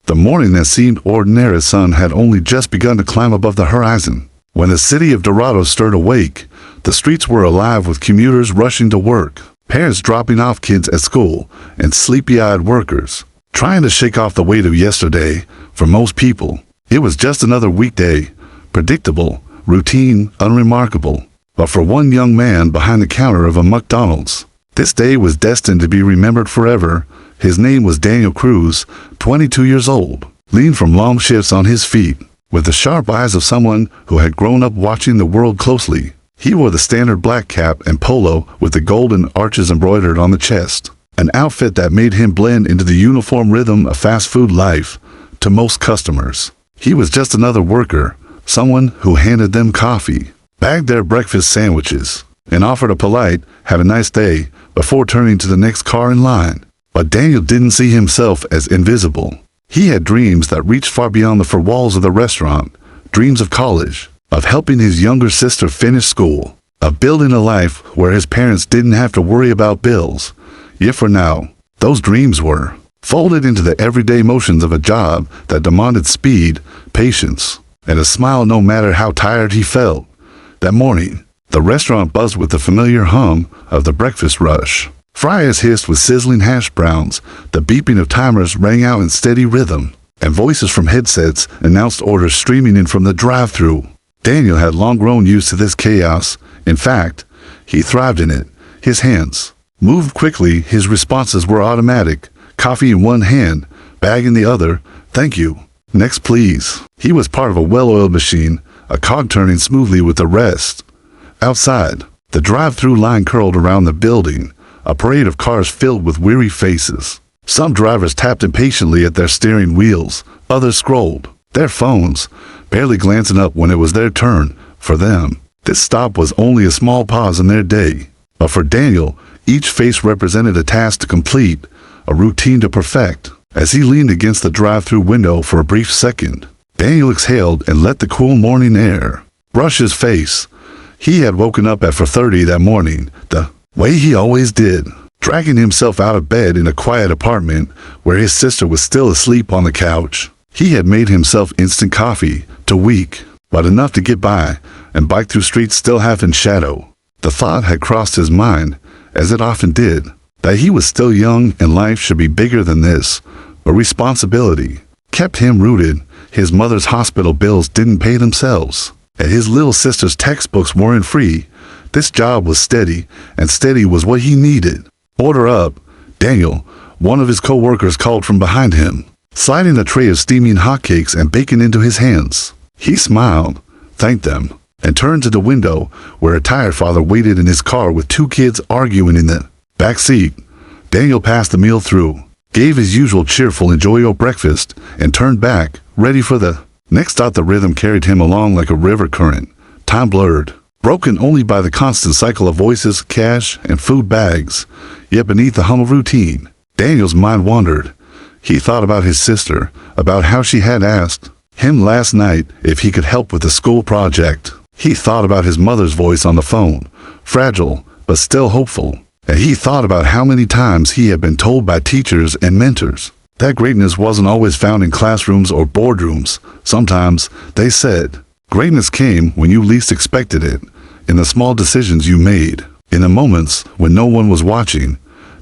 The morning that seemed ordinary sun had only just begun to climb above the horizon. When the city of Dorado stirred awake, the streets were alive with commuters rushing to work, parents dropping off kids at school, and sleepy-eyed workers trying to shake off the weight of yesterday. For most people, it was just another weekday, predictable, routine, unremarkable. But for one young man behind the counter of a McDonald's, this day was destined to be remembered forever. His name was Daniel Cruz, 22 years old, lean from long shifts on his feet, with the sharp eyes of someone who had grown up watching the world closely. He wore the standard black cap and polo with the golden arches embroidered on the chest, an outfit that made him blend into the uniform rhythm of fast food life. To most customers, he was just another worker, someone who handed them coffee, bagged their breakfast sandwiches, and offered a polite, "Have a nice day," before turning to the next car in line. But Daniel didn't see himself as invisible. He had dreams that reached far beyond the four walls of the restaurant, dreams of college, of helping his younger sister finish school, of building a life where his parents didn't have to worry about bills. Yet for now, those dreams were folded into the everyday motions of a job that demanded speed, patience, and a smile no matter how tired he felt. That morning, the restaurant buzzed with the familiar hum of the breakfast rush. Fryers hissed with sizzling hash browns, the beeping of timers rang out in steady rhythm, and voices from headsets announced orders streaming in from the drive-thru. Daniel had long grown used to this chaos. In fact, he thrived in it. His hands moved quickly, his responses were automatic, coffee in one hand, bag in the other. "Thank you. Next, please." He was part of a well-oiled machine, a cog turning smoothly with the rest. Outside, the drive-thru line curled around the building, a parade of cars filled with weary faces. Some drivers tapped impatiently at their steering wheels, others scrolled their phones, barely glancing up when it was their turn. For them, this stop was only a small pause in their day. But for Daniel, each face represented a task to complete, a routine to perfect. As he leaned against the drive-thru window for a brief second, Daniel exhaled and let the cool morning air brush his face. He had woken up at 4:30 that morning, the way he always did, dragging himself out of bed in a quiet apartment where his sister was still asleep on the couch. He had made himself instant coffee, too weak, but enough to get by, and bike through streets still half in shadow. The thought had crossed his mind, as it often did, that he was still young and life should be bigger than this, but responsibility kept him rooted. His mother's hospital bills didn't pay themselves, and his little sister's textbooks weren't free. This job was steady, and steady was what he needed. "Order up." Daniel, one of his co-workers, called from behind him, sliding a tray of steaming hotcakes and bacon into his hands. He smiled, thanked them, and turned to the window where a tired father waited in his car with two kids arguing in the back seat. Daniel passed the meal through, gave his usual cheerful "enjoy your breakfast," and turned back, ready for the next stop. The rhythm carried him along like a river current, time blurred, broken only by the constant cycle of voices, cash, and food bags. Yet beneath the hum of routine, Daniel's mind wandered. He thought about his sister, about how she had asked him last night if he could help with the school project. He thought about his mother's voice on the phone, fragile but still hopeful. And he thought about how many times he had been told by teachers and mentors that greatness wasn't always found in classrooms or boardrooms. Sometimes, they said, greatness came when you least expected it, in the small decisions you made, in the moments when no one was watching.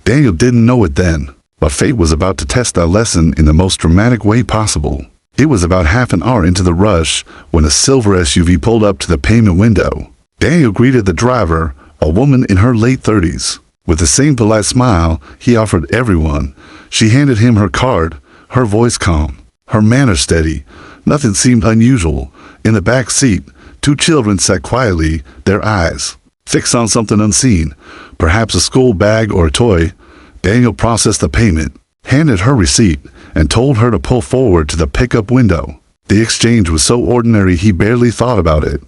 Daniel didn't know it then, but fate was about to test that lesson in the most dramatic way possible. It was about half an hour into the rush when a silver SUV pulled up to the payment window. Daniel greeted the driver, a woman in her late 30s. With the same polite smile he offered everyone, she handed him her card, her voice calm, her manner steady. Nothing seemed unusual. In the back seat, two children sat quietly, their eyes fixed on something unseen, perhaps a school bag or a toy. Daniel processed the payment, handed her receipt, and told her to pull forward to the pickup window. The exchange was so ordinary he barely thought about it,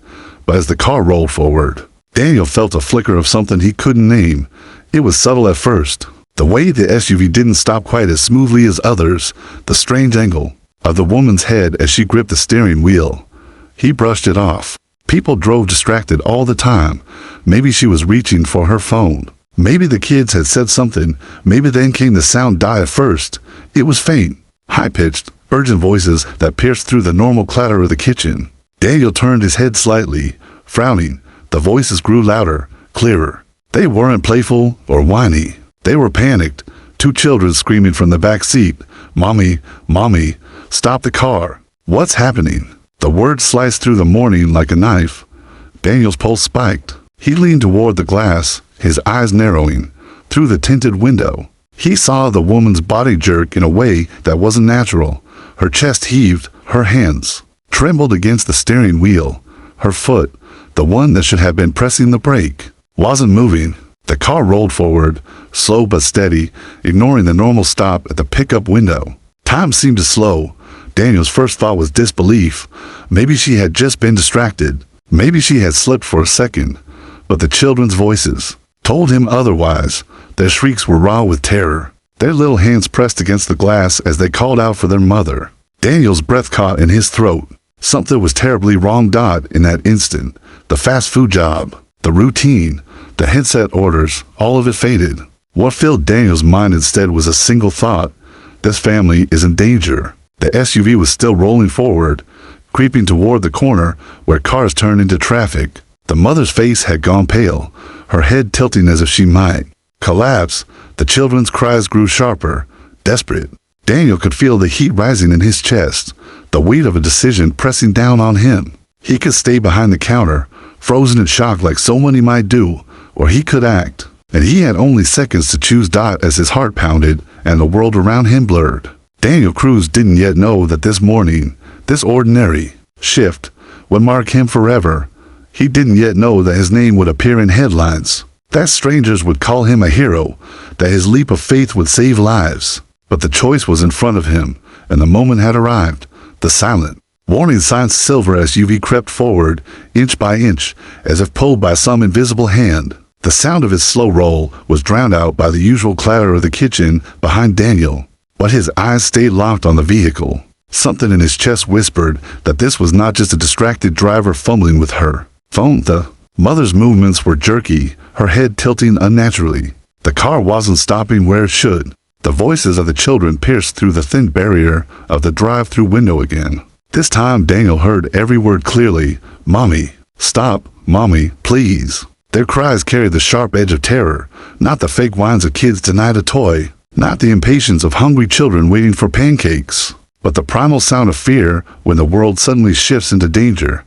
but as the car rolled forward, Daniel felt a flicker of something he couldn't name. It was subtle at first, the way the SUV didn't stop quite as smoothly as others, the strange angle of the woman's head as she gripped the steering wheel. He brushed it off. People drove distracted all the time. Maybe she was reaching for her phone. Maybe the kids had said something. Maybe then came the sound. Die at first. It was faint, high-pitched, urgent voices that pierced through the normal clatter of the kitchen. Daniel turned his head slightly, frowning. The voices grew louder, clearer. They weren't playful or whiny. They were panicked. Two children screaming from the back seat. "Mommy, Mommy, stop the car." "What's happening?" The words sliced through the morning like a knife. Daniel's pulse spiked. He leaned toward the glass, his eyes narrowing. Through the tinted window, he saw the woman's body jerk in a way that wasn't natural. Her chest heaved, her hands trembled against the steering wheel. Her foot, the one that should have been pressing the brake, wasn't moving. The car rolled forward, slow but steady, ignoring the normal stop at the pickup window. Time seemed to slow. Daniel's first thought was disbelief. Maybe she had just been distracted. Maybe she had slipped for a second. But the children's voices told him otherwise. Their shrieks were raw with terror. Their little hands pressed against the glass as they called out for their mother. Daniel's breath caught in his throat. Something was terribly wrong. In that instant, the fast food job, the routine, the headset orders, all of it faded. What filled Daniel's mind instead was a single thought. This family is in danger. The SUV was still rolling forward, creeping toward the corner where cars turned into traffic. The mother's face had gone pale, her head tilting as if she might collapse. The children's cries grew sharper, desperate. Daniel could feel the heat rising in his chest, the weight of a decision pressing down on him. He could stay behind the counter, frozen in shock like so many might do, or he could act. And he had only seconds to choose. As his heart pounded and the world around him blurred. Daniel Cruz didn't yet know that this morning, this ordinary shift, would mark him forever. He didn't yet know that his name would appear in headlines, that strangers would call him a hero, that his leap of faith would save lives. But the choice was in front of him, and the moment had arrived. The silent, warning signs silver SUV crept forward, inch by inch, as if pulled by some invisible hand. The sound of its slow roll was drowned out by the usual clatter of the kitchen behind Daniel. But his eyes stayed locked on the vehicle. Something in his chest whispered that this was not just a distracted driver fumbling with her phone. The mother's movements were jerky, her head tilting unnaturally. The car wasn't stopping where it should. The voices of the children pierced through the thin barrier of the drive-through window again. This time Daniel heard every word clearly. "Mommy, stop. Mommy, please." Their cries carried the sharp edge of terror, not the fake whines of kids denied a toy, not the impatience of hungry children waiting for pancakes, but the primal sound of fear when the world suddenly shifts into danger.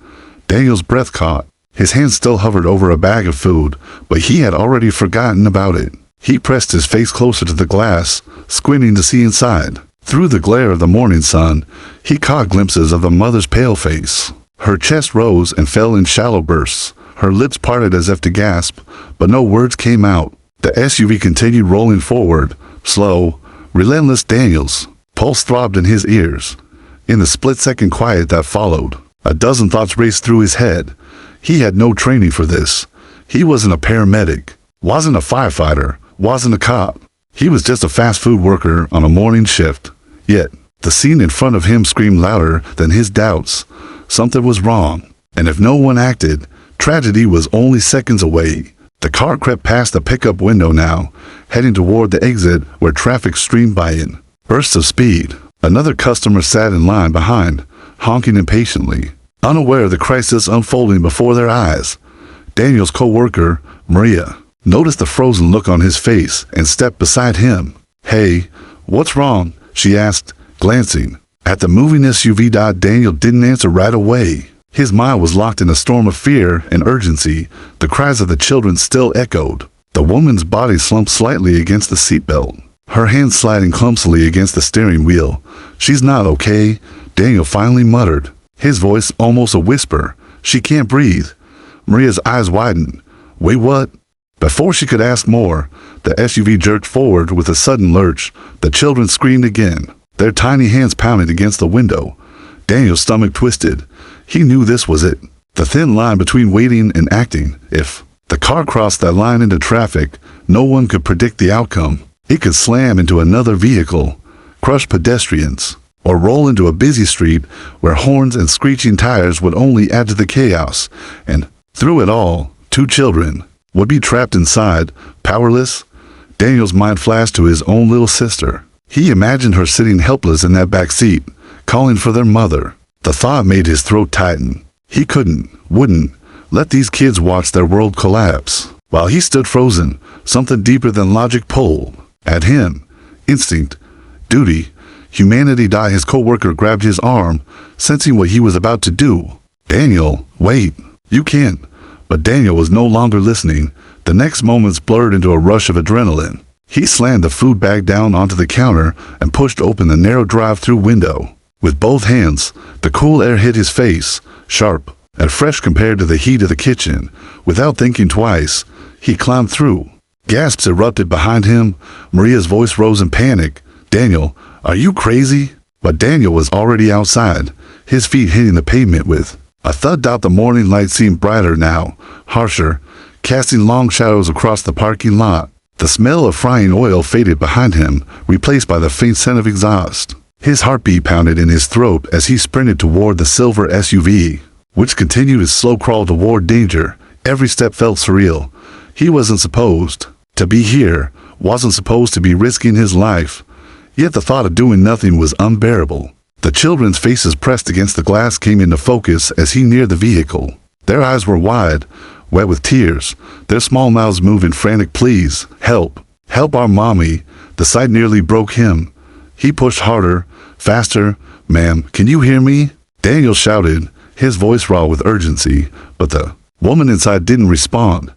Daniel's breath caught. His hand still hovered over a bag of food, but he had already forgotten about it. He pressed his face closer to the glass, squinting to see inside. Through the glare of the morning sun, he caught glimpses of the mother's pale face. Her chest rose and fell in shallow bursts. Her lips parted as if to gasp, but no words came out. The SUV continued rolling forward, slow, relentless. Daniel's pulse throbbed in his ears. In the split-second quiet that followed, a dozen thoughts raced through his head. He had no training for this. He wasn't a paramedic, wasn't a firefighter, wasn't a cop. He was just a fast food worker on a morning shift. Yet, the scene in front of him screamed louder than his doubts. Something was wrong, and if no one acted, tragedy was only seconds away. The car crept past the pickup window now, heading toward the exit where traffic streamed by it. Bursts of speed. Another customer sat in line behind, honking impatiently, unaware of the crisis unfolding before their eyes. Daniel's co-worker, Maria, noticed the frozen look on his face and stepped beside him. "Hey, what's wrong?" she asked, glancing at the moving SUV. Daniel didn't answer right away. His mind was locked in a storm of fear and urgency. The cries of the children still echoed. The woman's body slumped slightly against the seatbelt, her hands sliding clumsily against the steering wheel. "She's not okay," Daniel finally muttered, his voice almost a whisper. "She can't breathe." Maria's eyes widened. "Wait, what?" Before she could ask more, the SUV jerked forward with a sudden lurch. The children screamed again, their tiny hands pounding against the window. Daniel's stomach twisted. He knew this was it. The thin line between waiting and acting. If the car crossed that line into traffic, no one could predict the outcome. It could slam into another vehicle, crush pedestrians, or roll into a busy street where horns and screeching tires would only add to the chaos. And through it all, two children would be trapped inside, powerless. Daniel's mind flashed to his own little sister. He imagined her sitting helpless in that back seat, calling for their mother. The thought made his throat tighten. He wouldn't, let these kids watch their world collapse. While he stood frozen, something deeper than logic pulled at him. Instinct, duty, humanity. His co-worker grabbed his arm, sensing what he was about to do. Daniel, wait, you can't. But Daniel was no longer listening. The next moments blurred into a rush of adrenaline. He slammed the food bag down onto the counter and pushed open the narrow drive-through window. With both hands, the cool air hit his face, sharp and fresh compared to the heat of the kitchen. Without thinking twice, he climbed through. Gasps erupted behind him. Maria's voice rose in panic. Daniel, are you crazy? But Daniel was already outside, his feet hitting the pavement with a thud. The morning light seemed brighter now, harsher, casting long shadows across the parking lot. The smell of frying oil faded behind him, replaced by the faint scent of exhaust. His heartbeat pounded in his throat as he sprinted toward the silver SUV, which continued its slow crawl toward danger. Every step felt surreal. He wasn't supposed to be here, wasn't supposed to be risking his life. Yet the thought of doing nothing was unbearable. The children's faces pressed against the glass came into focus as he neared the vehicle. Their eyes were wide, wet with tears, their small mouths moving frantic pleas. Help! Help our mommy! The sight nearly broke him. He pushed harder, faster. Ma'am, can you hear me? Daniel shouted, his voice raw with urgency, but the woman inside didn't respond.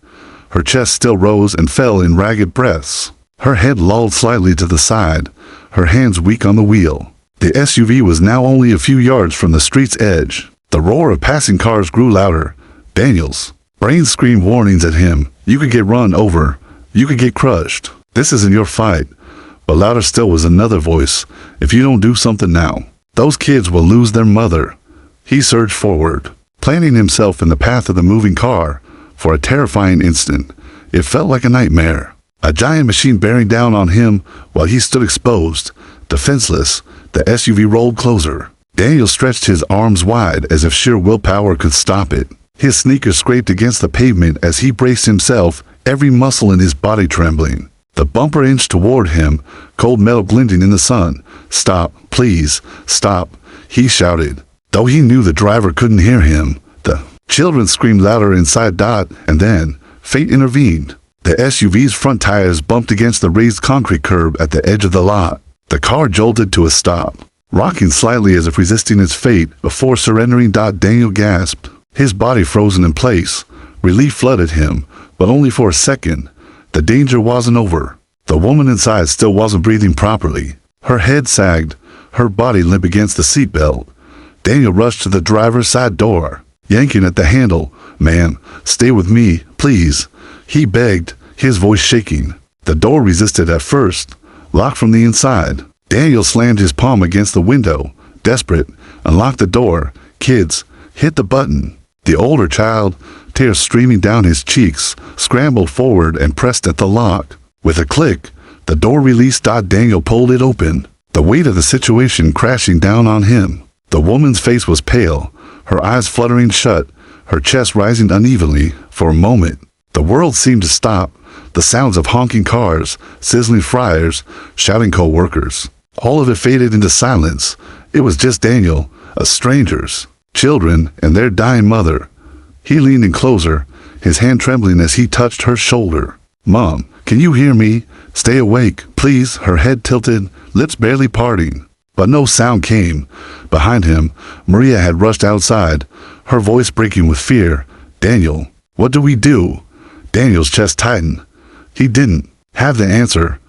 Her chest still rose and fell in ragged breaths. Her head lolled slightly to the side, her hands weak on the wheel. The SUV was now only a few yards from the street's edge. The roar of passing cars grew louder. Daniel's brain screamed warnings at him. You could get run over. You could get crushed. This isn't your fight. But louder still was another voice. If you don't do something now, those kids will lose their mother. He surged forward, planting himself in the path of the moving car. For a terrifying instant, it felt like a nightmare. A giant machine bearing down on him while he stood exposed, defenseless. The SUV rolled closer. Daniel stretched his arms wide as if sheer willpower could stop it. His sneakers scraped against the pavement as he braced himself, every muscle in his body trembling. The bumper inched toward him, cold metal glinting in the sun. Stop, please, stop, he shouted, though he knew the driver couldn't hear him. The children screamed louder inside. And then, fate intervened. The SUV's front tires bumped against the raised concrete curb at the edge of the lot. The car jolted to a stop, rocking slightly as if resisting its fate before surrendering. Daniel gasped, his body frozen in place. Relief flooded him, but only for a second. The danger wasn't over. The woman inside still wasn't breathing properly. Her head sagged, her body limp against the seatbelt. Daniel rushed to the driver's side door, yanking at the handle. Man, stay with me, please, he begged, his voice shaking. The door resisted at first, locked from the inside. Daniel slammed his palm against the window, desperate, unlocked the door. Kids, hit the button. The older child, tears streaming down his cheeks, scrambled forward and pressed at the lock. With a click, the door released. Daniel pulled it open, the weight of the situation crashing down on him. The woman's face was pale, her eyes fluttering shut, her chest rising unevenly. For a moment, the world seemed to stop. The sounds of honking cars, sizzling fryers, shouting co-workers, all of it faded into silence. It was just Daniel, a stranger's, children, and their dying mother. He leaned in closer, his hand trembling as he touched her shoulder. Mom, can you hear me? Stay awake, please. Her head tilted, lips barely parting. But no sound came. Behind him, Maria had rushed outside, her voice breaking with fear. Daniel, what do we do? Daniel's chest tightened. He didn't have the answer.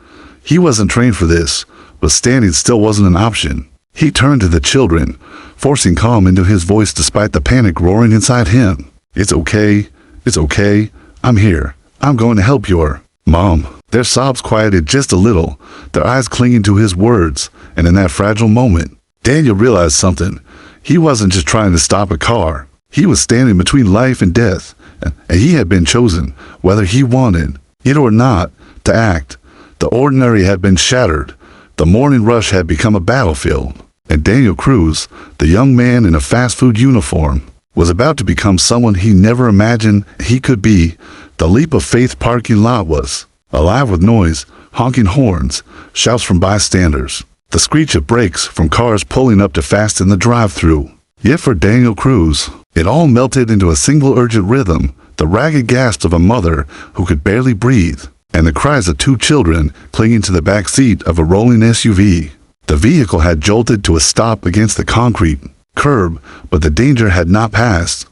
He wasn't trained for this, but standing still wasn't an option. He turned to the children, forcing calm into his voice despite the panic roaring inside him. It's okay. It's okay. I'm here. I'm going to help your mom. Their sobs quieted just a little, their eyes clinging to his words, and in that fragile moment, Daniel realized something. He wasn't just trying to stop a car. He was standing between life and death, and he had been chosen, whether he wanted it or not, to act. The ordinary had been shattered. The morning rush had become a battlefield, and Daniel Cruz, the young man in a fast food uniform, was about to become someone he never imagined he could be. The leap of faith parking lot was alive with noise, honking horns, shouts from bystanders. the screech of brakes from cars pulling up to fasten the drive-thru. Yet for Daniel Cruz, it all melted into a single urgent rhythm, the ragged gasps of a mother who could barely breathe, and the cries of two children clinging to the back seat of a rolling SUV. The vehicle had jolted to a stop against the concrete curb, but the danger had not passed.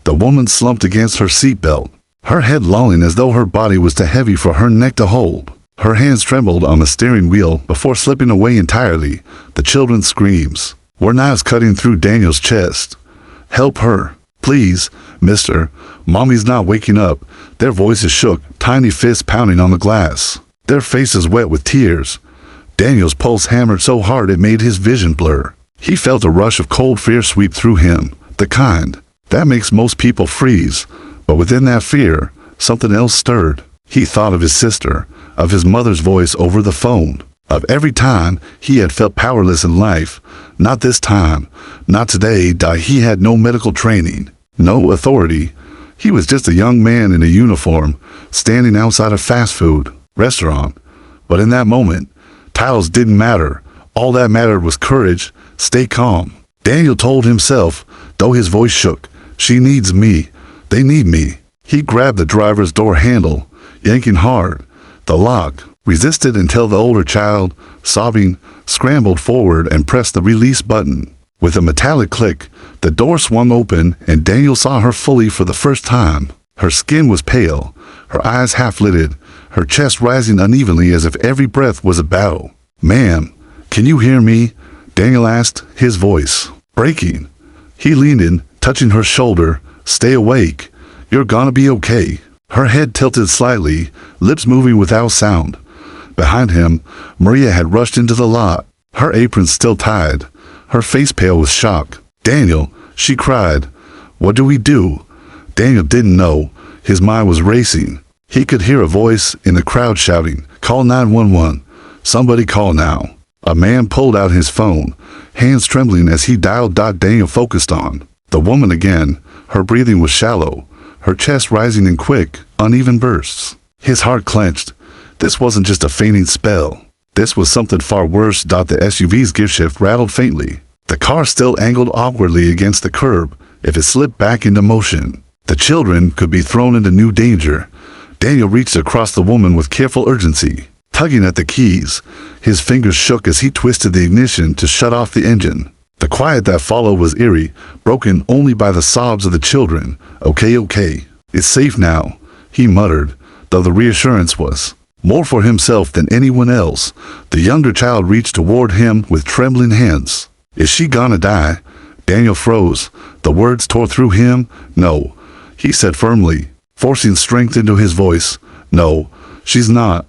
The woman slumped against her seatbelt, her head lolling as though her body was too heavy for her neck to hold. Her hands trembled on the steering wheel before slipping away entirely. The children's screams were knives cutting through Daniel's chest. "Help her, please, mister. Mommy's not waking up." Their voices shook, tiny fists pounding on the glass, their faces wet with tears. Daniel's pulse hammered so hard it made his vision blur. He felt a rush of cold fear sweep through him, the kind that makes most people freeze. But within that fear, something else stirred. He thought of his sister, of his mother's voice over the phone, of every time he had felt powerless in life. Not this time, not today. He had no medical training, no authority. He was just a young man in a uniform, standing outside a fast food restaurant. But in that moment, titles didn't matter. All that mattered was courage. Stay calm, Daniel told himself, though his voice shook. She needs me. They need me. He grabbed the driver's door handle, yanking hard. The lock resisted until the older child, sobbing, scrambled forward and pressed the release button. With a metallic click, the door swung open and Daniel saw her fully for the first time. Her skin was pale, her eyes half-lidded, her chest rising unevenly as if every breath was a battle. "Ma'am, can you hear me?" Daniel asked, his voice breaking. He leaned in, touching her shoulder. "Stay awake. You're gonna be okay." Her head tilted slightly, lips moving without sound. Behind him, Maria had rushed into the lot, her apron still tied, her face pale with shock. "Daniel," she cried. "What do we do?" Daniel didn't know. His mind was racing. He could hear a voice in the crowd shouting, "Call 911. Somebody call now." A man pulled out his phone, hands trembling as he dialed. Daniel focused on the woman again. Her breathing was shallow, her chest rising in quick, uneven bursts. His heart clenched. This wasn't just a fainting spell. This was something far worse. The SUV's gear shift rattled faintly. The car still angled awkwardly against the curb. If it slipped back into motion, the children could be thrown into new danger. Daniel reached across the woman with careful urgency, tugging at the keys. His fingers shook as he twisted the ignition to shut off the engine. The quiet that followed was eerie, broken only by the sobs of the children. Okay, it's safe now," he muttered, though the reassurance was more for himself than anyone else. The younger child reached toward him with trembling hands. "Is she gonna die?" Daniel froze. The words tore through him. "No," he said firmly, forcing strength into his voice. "No, she's not.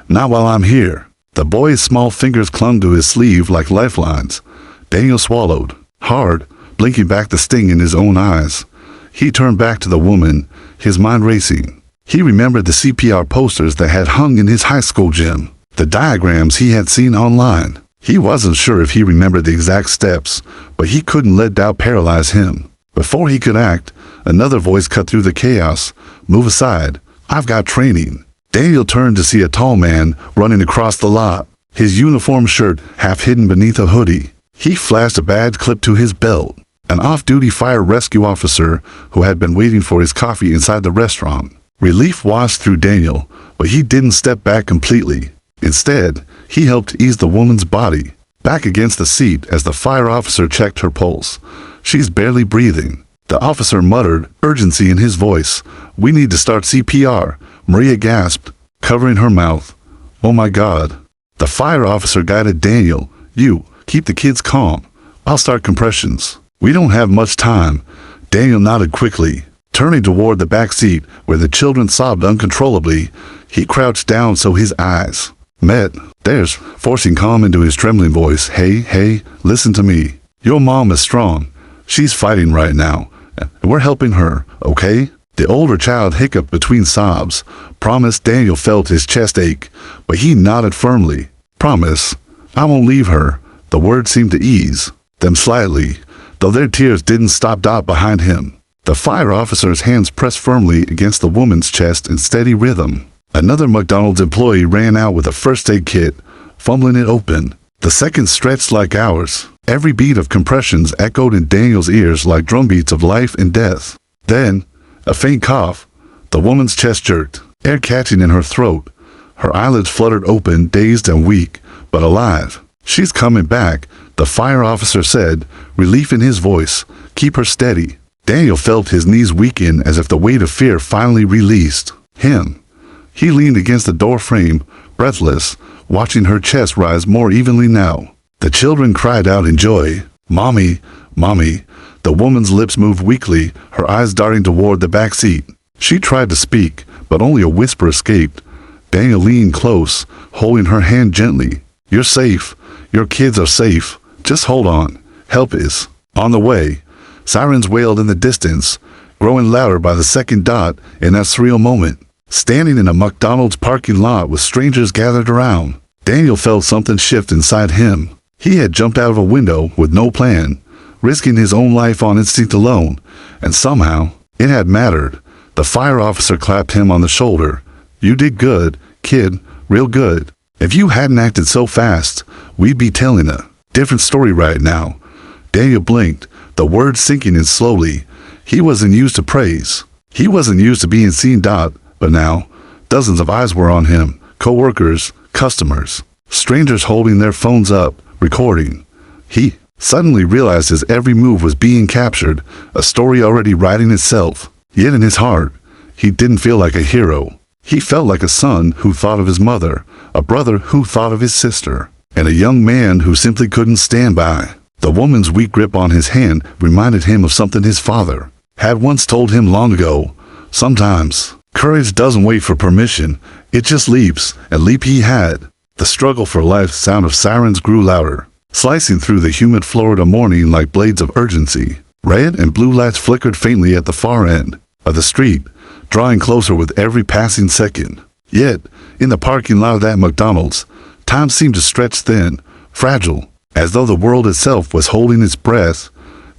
Not while I'm here." The boy's small fingers clung to his sleeve like lifelines. Daniel swallowed hard, blinking back the sting in his own eyes. He turned back to the woman, his mind racing. He remembered the CPR posters that had hung in his high school gym, the diagrams he had seen online. He wasn't sure if he remembered the exact steps, but he couldn't let doubt paralyze him. Before he could act, another voice cut through the chaos. "Move aside. I've got training." Daniel turned to see a tall man running across the lot, his uniform shirt half hidden beneath a hoodie. He flashed a badge clipped to his belt, an off-duty fire rescue officer who had been waiting for his coffee inside the restaurant. Relief washed through Daniel, but he didn't step back completely. Instead, he helped ease the woman's body back against the seat as the fire officer checked her pulse. "She's barely breathing." The officer muttered, urgency in his voice. "We need to start CPR." Maria gasped, covering her mouth. "Oh my God." The fire officer guided Daniel. "You, keep the kids calm. I'll start compressions." "We don't have much time." Daniel nodded quickly, turning toward the back seat where the children sobbed uncontrollably. He crouched down so his eyes met theirs, forcing calm into his trembling voice. Hey, listen to me. Your mom is strong. She's fighting right now, and we're helping her, okay?" The older child hiccuped between sobs. "Promise." Daniel felt his chest ache, but he nodded firmly. "Promise. I won't leave her." The words seemed to ease them slightly, though their tears didn't stop. Behind him, the fire officer's hands pressed firmly against the woman's chest in steady rhythm. Another McDonald's employee ran out with a first aid kit, fumbling it open. The seconds stretched like hours. Every beat of compressions echoed in Daniel's ears like drumbeats of life and death. Then, a faint cough. The woman's chest jerked, air catching in her throat. Her eyelids fluttered open, dazed and weak, but alive. "She's coming back," the fire officer said, relief in his voice. "Keep her steady." Daniel felt his knees weaken as if the weight of fear finally released him. He leaned against the door frame, breathless, watching her chest rise more evenly now. The children cried out in joy. "Mommy, Mommy." The woman's lips moved weakly, her eyes darting toward the back seat. She tried to speak, but only a whisper escaped. Daniel leaned close, holding her hand gently. "You're safe. Your kids are safe. Just hold on. Help is on the way." Sirens wailed in the distance, growing louder by the second dot in that surreal moment. Standing in a McDonald's parking lot with strangers gathered around, Daniel felt something shift inside him. He had jumped out of a window with no plan, risking his own life on instinct alone, and somehow it had mattered. The fire officer clapped him on the shoulder. "You did good, kid, real good. If you hadn't acted so fast, we'd be telling a different story right now." Daniel blinked, the words sinking in slowly. He wasn't used to praise. He wasn't used to being seen. But now, dozens of eyes were on him. Co-workers, customers, strangers holding their phones up, recording. He suddenly realized his every move was being captured, a story already writing itself. Yet in his heart, he didn't feel like a hero. He felt like a son who thought of his mother, a brother who thought of his sister, and a young man who simply couldn't stand by. The woman's weak grip on his hand reminded him of something his father had once told him long ago. Sometimes, courage doesn't wait for permission, it just leaps, and leap he had. The struggle for life sound of sirens grew louder, slicing through the humid Florida morning like blades of urgency. Red and blue lights flickered faintly at the far end of the street, drawing closer with every passing second. Yet, in the parking lot of that McDonald's, time seemed to stretch thin, fragile, as though the world itself was holding its breath.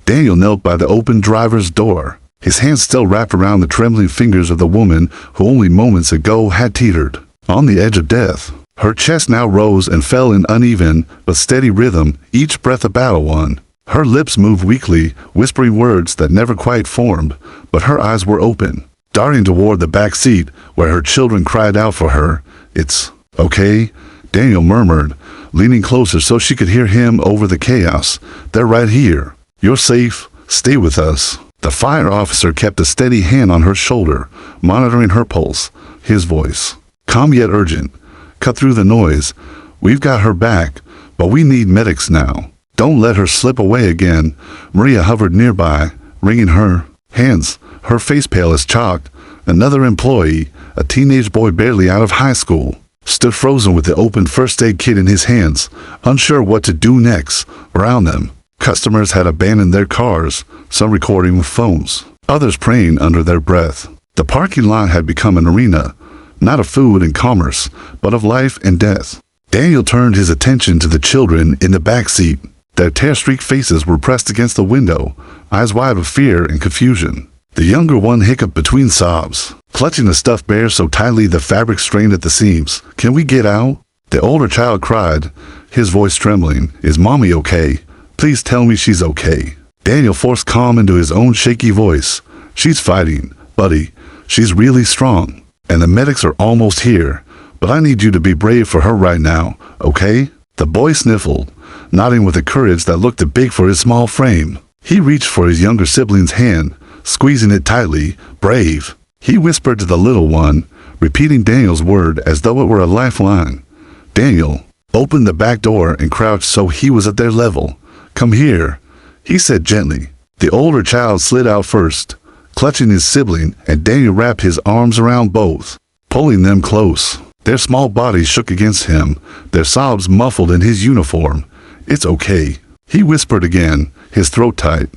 Daniel knelt by the open driver's door, his hands still wrapped around the trembling fingers of the woman who only moments ago had teetered on the edge of death. Her chest now rose and fell in uneven but steady rhythm, each breath a battle won. Her lips moved weakly, whispering words that never quite formed, but her eyes were open, darting toward the back seat where her children cried out for her. "It's okay," Daniel murmured, leaning closer so she could hear him over the chaos. "They're right here. You're safe. Stay with us." The fire officer kept a steady hand on her shoulder, monitoring her pulse. His voice, calm yet urgent, cut through the noise. "We've got her back, but we need medics now. Don't let her slip away again." Maria hovered nearby, wringing her hands, her face pale as chalk. Another employee, a teenage boy barely out of high school, stood frozen with the open first aid kit in his hands, unsure what to do next. Around them, customers had abandoned their cars, some recording with phones, others praying under their breath. The parking lot had become an arena, not of food and commerce, but of life and death. Daniel turned his attention to the children in the back seat. Their tear-streaked faces were pressed against the window, eyes wide with fear and confusion. The younger one hiccuped between sobs, clutching a stuffed bear so tightly the fabric strained at the seams. "Can we get out?" The older child cried, his voice trembling. "Is Mommy okay? Please tell me she's okay." Daniel forced calm into his own shaky voice. "She's fighting, buddy. She's really strong. And the medics are almost here. But I need you to be brave for her right now, okay?" The boy sniffled, nodding with a courage that looked too big for his small frame. He reached for his younger sibling's hand, squeezing it tightly. "Brave," he whispered to the little one, repeating Daniel's word as though it were a lifeline. Daniel opened the back door and crouched so he was at their level. "Come here," he said gently. The older child slid out first, clutching his sibling, and Daniel wrapped his arms around both, pulling them close. Their small bodies shook against him, their sobs muffled in his uniform. "It's okay," he whispered again, his throat tight.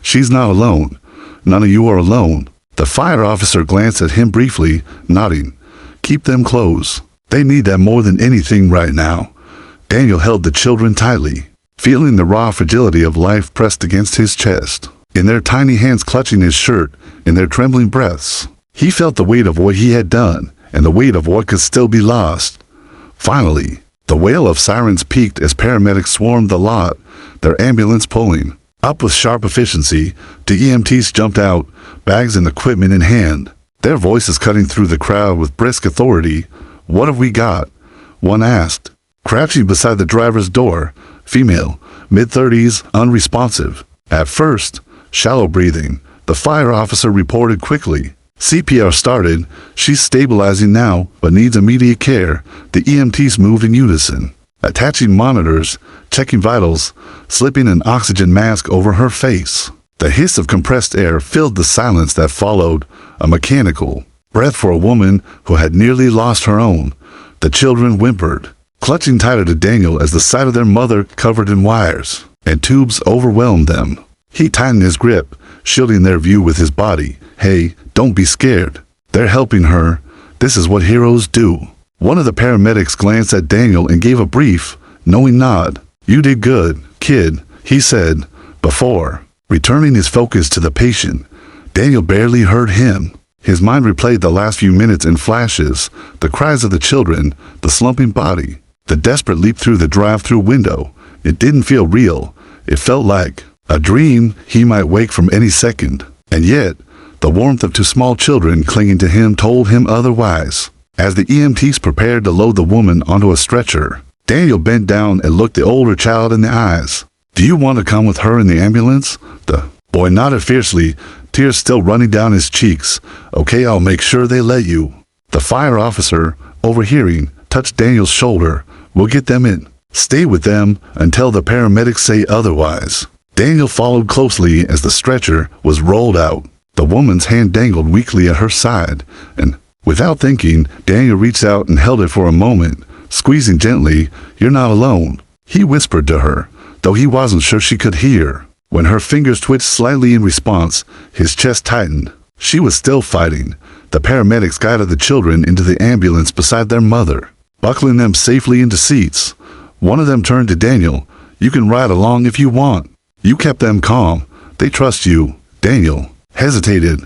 "She's not alone. None of you are alone." The fire officer glanced at him briefly, nodding. "Keep them close. They need that more than anything right now." Daniel held the children tightly, feeling the raw fragility of life pressed against his chest. In their tiny hands clutching his shirt, in their trembling breaths, he felt the weight of what he had done, and the weight of what could still be lost. Finally, The wail of sirens peaked as paramedics swarmed the lot, their ambulance pulling up with sharp efficiency. The EMTs jumped out, bags and equipment in hand, their voices cutting through the crowd with brisk authority. "What have we got?" one asked. Crouching beside the driver's door, female, mid-30s, unresponsive. At first, shallow breathing, the fire officer reported quickly. CPR started. She's stabilizing now, but needs immediate care. The EMTs moved in unison, attaching monitors, checking vitals, slipping an oxygen mask over her face. The hiss of compressed air filled the silence that followed, a mechanical breath for a woman who had nearly lost her own. The children whimpered, clutching tighter to Daniel as the sight of their mother covered in wires and tubes overwhelmed them. He tightened his grip, shielding their view with his body. "Hey, don't be scared. They're helping her. This is what heroes do." One of the paramedics glanced at Daniel and gave a brief, knowing nod. "You did good, kid," he said, before returning his focus to the patient. Daniel barely heard him. His mind replayed the last few minutes in flashes, the cries of the children, the slumping body, the desperate leap through the drive-thru window. It didn't feel real. It felt like a dream he might wake from any second. And yet, the warmth of two small children clinging to him told him otherwise. As the EMTs prepared to load the woman onto a stretcher, Daniel bent down and looked the older child in the eyes. "Do you want to come with her in the ambulance?" The boy nodded fiercely, tears still running down his cheeks. "Okay, I'll make sure they let you." The fire officer, overhearing, touched Daniel's shoulder. "We'll get them in. Stay with them until the paramedics say otherwise." Daniel followed closely as the stretcher was rolled out. The woman's hand dangled weakly at her side, and without thinking, Daniel reached out and held it for a moment, squeezing gently. "You're not alone," he whispered to her, though he wasn't sure she could hear. When her fingers twitched slightly in response, his chest tightened. She was still fighting. The paramedics guided the children into the ambulance beside their mother, buckling them safely into seats. One of them turned to Daniel. "You can ride along if you want. You kept them calm. They trust you." Daniel hesitated.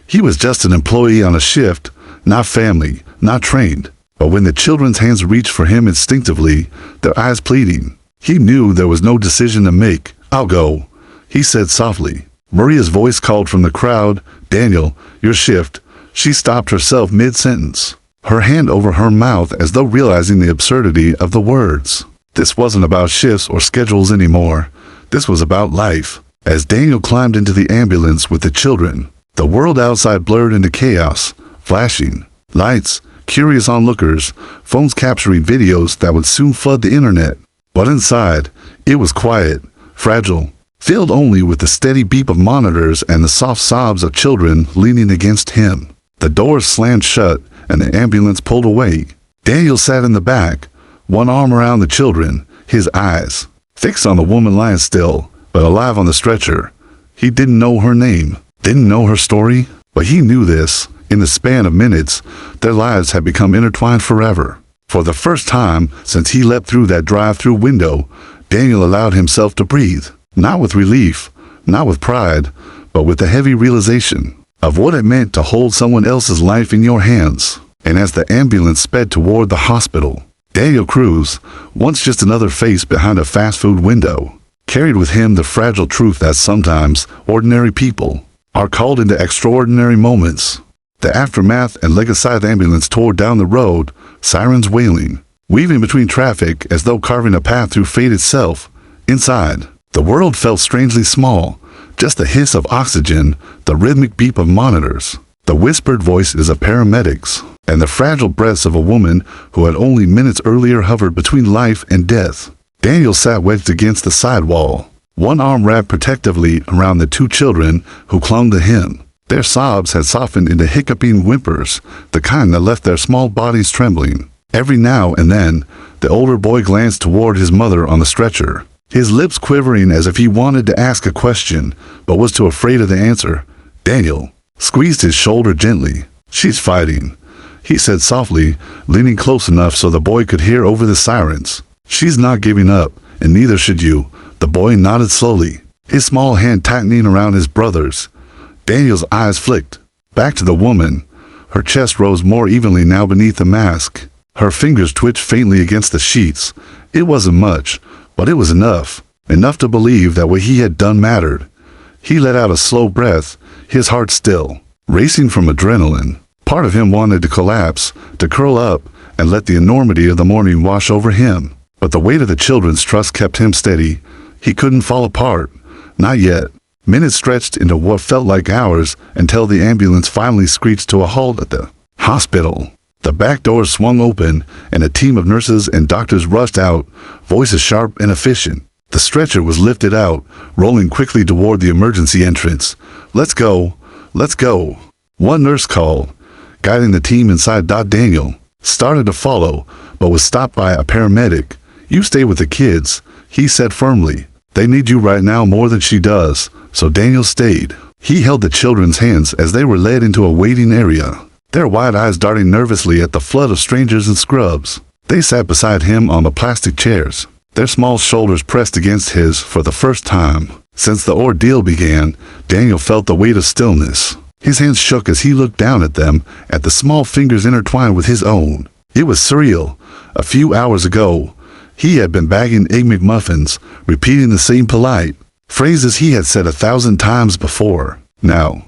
He was just an employee on a shift, not family, not trained. But when the children's hands reached for him instinctively, their eyes pleading, he knew there was no decision to make. "I'll go," he said softly. Maria's voice called from the crowd. "Daniel, your shift." She stopped herself mid-sentence, her hand over her mouth as though realizing the absurdity of the words. This wasn't about shifts or schedules anymore. This was about life. As Daniel climbed into the ambulance with the children, the world outside blurred into chaos, flashing lights, curious onlookers, phones capturing videos that would soon flood the internet. But inside, it was quiet, fragile, filled only with the steady beep of monitors and the soft sobs of children leaning against him. The doors slammed shut and the ambulance pulled away. Daniel sat in the back, one arm around the children, his eyes fixed on the woman lying still, but alive on the stretcher. He didn't know her name, didn't know her story, but he knew this. In the span of minutes, their lives had become intertwined forever. For the first time since he leapt through that drive-thru window, Daniel allowed himself to breathe, not with relief, not with pride, but with the heavy realization of what it meant to hold someone else's life in your hands. And as the ambulance sped toward the hospital, Daniel Cruz, once just another face behind a fast food window, carried with him the fragile truth that sometimes ordinary people are called into extraordinary moments. The aftermath and Legacy ambulance tore down the road, sirens wailing, weaving between traffic as though carving a path through fate itself. Inside, the world felt strangely small, just the hiss of oxygen, the rhythmic beep of monitors, the whispered voices of paramedics, and the fragile breaths of a woman who had only minutes earlier hovered between life and death. Daniel sat wedged against the sidewall, one arm wrapped protectively around the two children who clung to him. Their sobs had softened into hiccuping whimpers, the kind that left their small bodies trembling. Every now and then, the older boy glanced toward his mother on the stretcher, his lips quivering as if he wanted to ask a question, but was too afraid of the answer. Daniel squeezed his shoulder gently. "She's fighting," he said softly, leaning close enough so the boy could hear over the sirens. "She's not giving up, and neither should you." The boy nodded slowly, his small hand tightening around his brother's. Daniel's eyes flicked back to the woman. Her chest rose more evenly now beneath the mask. Her fingers twitched faintly against the sheets. It wasn't much, but it was enough. Enough to believe that what he had done mattered. He let out a slow breath, his heart still, racing from adrenaline. Part of him wanted to collapse, to curl up, and let the enormity of the morning wash over him. But the weight of the children's trust kept him steady. He couldn't fall apart. Not yet. Minutes stretched into what felt like hours until the ambulance finally screeched to a halt at the hospital. The back doors swung open, and a team of nurses and doctors rushed out, voices sharp and efficient. The stretcher was lifted out, rolling quickly toward the emergency entrance. "Let's go. Let's go." One nurse called, guiding the team inside. Daniel started to follow, but was stopped by a paramedic. "You stay with the kids," he said firmly. "They need you right now more than she does." So Daniel stayed. He held the children's hands as they were led into a waiting area, their wide eyes darting nervously at the flood of strangers and scrubs. They sat beside him on the plastic chairs, their small shoulders pressed against his for the first time. Since the ordeal began, Daniel felt the weight of stillness. His hands shook as he looked down at them, at the small fingers intertwined with his own. It was surreal. A few hours ago, he had been bagging Egg McMuffins, repeating the same polite phrases he had said 1,000 times before. Now,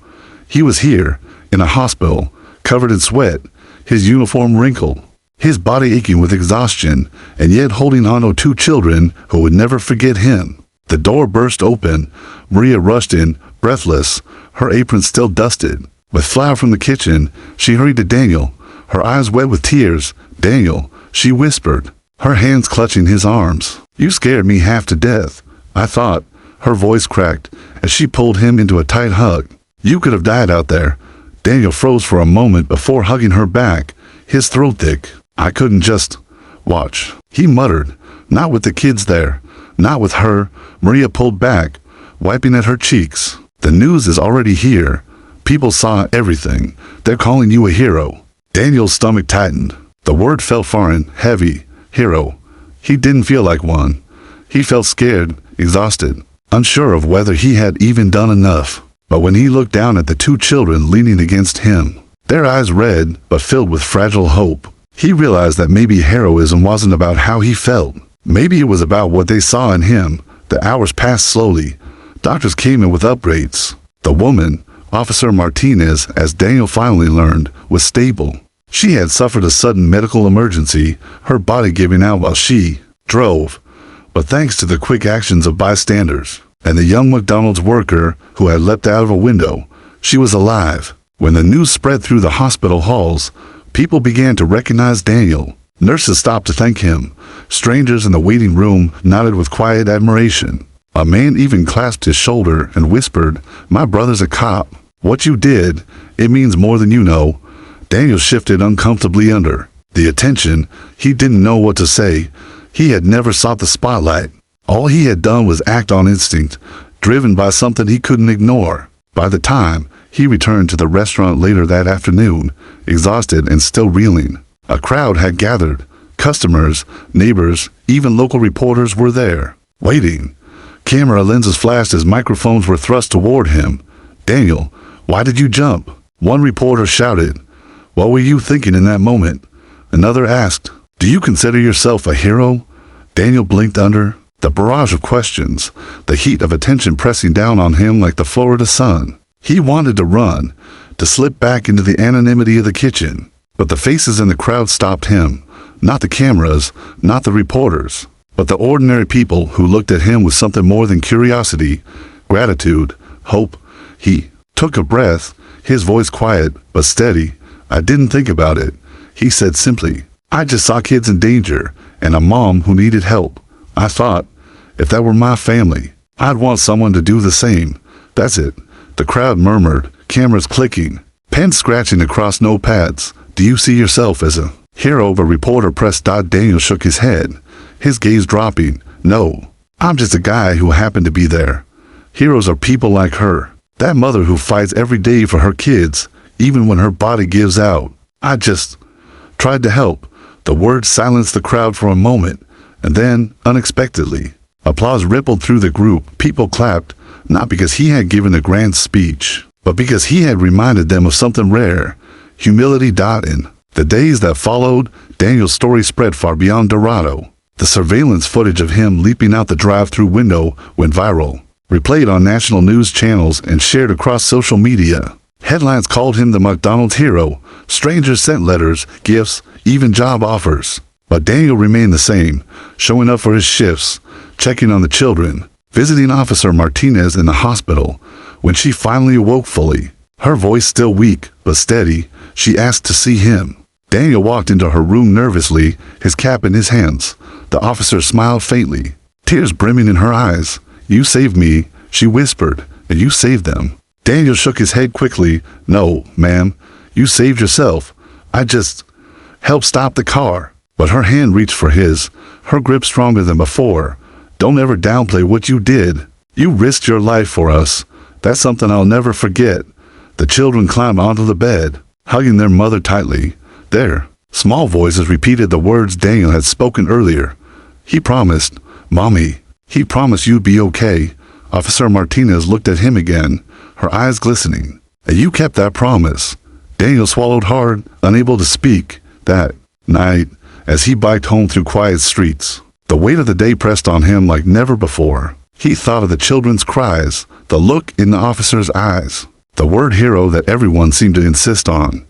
he was here, in a hospital, covered in sweat, his uniform wrinkled, his body aching with exhaustion, and yet holding on to two children who would never forget him. The door burst open. Maria rushed in, breathless, her apron still dusted. With flour from the kitchen, she hurried to Daniel, her eyes wet with tears. "Daniel," she whispered, her hands clutching his arms. "You scared me half to death. I thought," her voice cracked as she pulled him into a tight hug. "You could have died out there." Daniel froze for a moment before hugging her back, his throat thick. "I couldn't just watch," he muttered. "Not with the kids there. Not with her." Maria pulled back, wiping at her cheeks. "The news is already here. People saw everything. They're calling you a hero." Daniel's stomach tightened. The word felt foreign, heavy. Hero. He didn't feel like one. He felt scared, exhausted, unsure of whether he had even done enough. But when he looked down at the two children leaning against him, their eyes red but filled with fragile hope, he realized that maybe heroism wasn't about how he felt. Maybe it was about what they saw in him. The hours passed slowly. Doctors came in with upgrades. The woman, Officer Martinez, as Daniel finally learned, was stable. She had suffered a sudden medical emergency, her body giving out while she drove. But thanks to the quick actions of bystanders and the young McDonald's worker who had leapt out of a window, she was alive. When the news spread through the hospital halls, people began to recognize Daniel. Nurses stopped to thank him. Strangers in the waiting room nodded with quiet admiration. A man even clasped his shoulder and whispered, "My brother's a cop. What you did, it means more than you know." Daniel shifted uncomfortably under the attention. He didn't know what to say. He had never sought the spotlight. All he had done was act on instinct, driven by something he couldn't ignore. By the time he returned to the restaurant later that afternoon, exhausted and still reeling, a crowd had gathered. Customers, neighbors, even local reporters were there, waiting. Camera lenses flashed as microphones were thrust toward him. "Daniel, why did you jump?" One reporter shouted. "What were you thinking in that moment?" Another asked, "Do you consider yourself a hero?" Daniel blinked under the barrage of questions, the heat of attention pressing down on him like the Florida sun. He wanted to run, to slip back into the anonymity of the kitchen. But the faces in the crowd stopped him. Not the cameras, not the reporters, but the ordinary people who looked at him with something more than curiosity, gratitude, hope. He took a breath, his voice quiet but steady. "I didn't think about it," he said simply. "I just saw kids in danger and a mom who needed help. I thought, if that were my family, I'd want someone to do the same. That's it." The crowd murmured, cameras clicking, pens scratching across notepads. "Do you see yourself as a hero?" A reporter pressed. Daniel shook his head, his gaze dropping. "No, I'm just a guy who happened to be there. Heroes are people like her, that mother who fights every day for her kids, even when her body gives out. I just tried to help." The words silenced the crowd for a moment, and then, unexpectedly, applause rippled through the group. People clapped, not because he had given a grand speech, but because he had reminded them of something rare. Humility. In The days that followed, Daniel's story spread far beyond Dorado. The surveillance footage of him leaping out the drive-thru window went viral, replayed on national news channels and shared across social media. Headlines called him the McDonald's hero. Strangers sent letters, gifts, even job offers. But Daniel remained the same, showing up for his shifts, checking on the children, visiting Officer Martinez in the hospital. When she finally awoke fully, her voice still weak but steady, she asked to see him. Daniel walked into her room nervously, his cap in his hands. The officer smiled faintly, tears brimming in her eyes. "You saved me," she whispered, "and you saved them." Daniel shook his head quickly. "No, ma'am, you saved yourself. I just helped stop the car." But her hand reached for his, her grip stronger than before. "Don't ever downplay what you did. You risked your life for us. That's something I'll never forget." The children climbed onto the bed, hugging their mother tightly. There, small voices repeated the words Daniel had spoken earlier. "He promised, Mommy. He promised you'd be okay." Officer Martinez looked at him again, her eyes glistening. "And you kept that promise." Daniel swallowed hard, unable to speak. That night, as he biked home through quiet streets, the weight of the day pressed on him like never before. He thought of the children's cries, the look in the officer's eyes, the word hero that everyone seemed to insist on.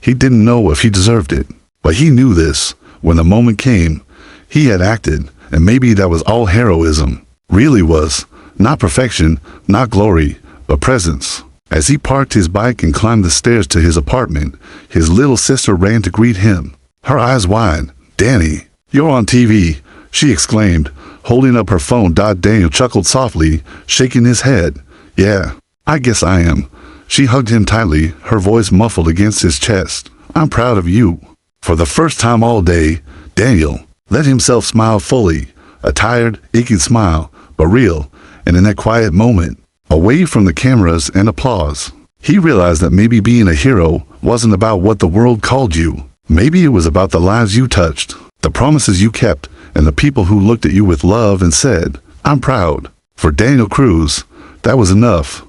He didn't know if he deserved it, but he knew this. When the moment came, he had acted, and maybe that was all heroism really was. Not perfection, not glory, but presence. As he parked his bike and climbed the stairs to his apartment, his little sister ran to greet him, her eyes wide. "Danny, you're on TV," she exclaimed, holding up her phone. Daniel chuckled softly, shaking his head. "Yeah, I guess I am." She hugged him tightly, her voice muffled against his chest. "I'm proud of you." For the first time all day, Daniel let himself smile fully, a tired, aching smile, but real. And in that quiet moment, away from the cameras and applause, he realized that maybe being a hero wasn't about what the world called you. Maybe it was about the lives you touched, the promises you kept, and the people who looked at you with love and said, "I'm proud." For Daniel Cruz, that was enough.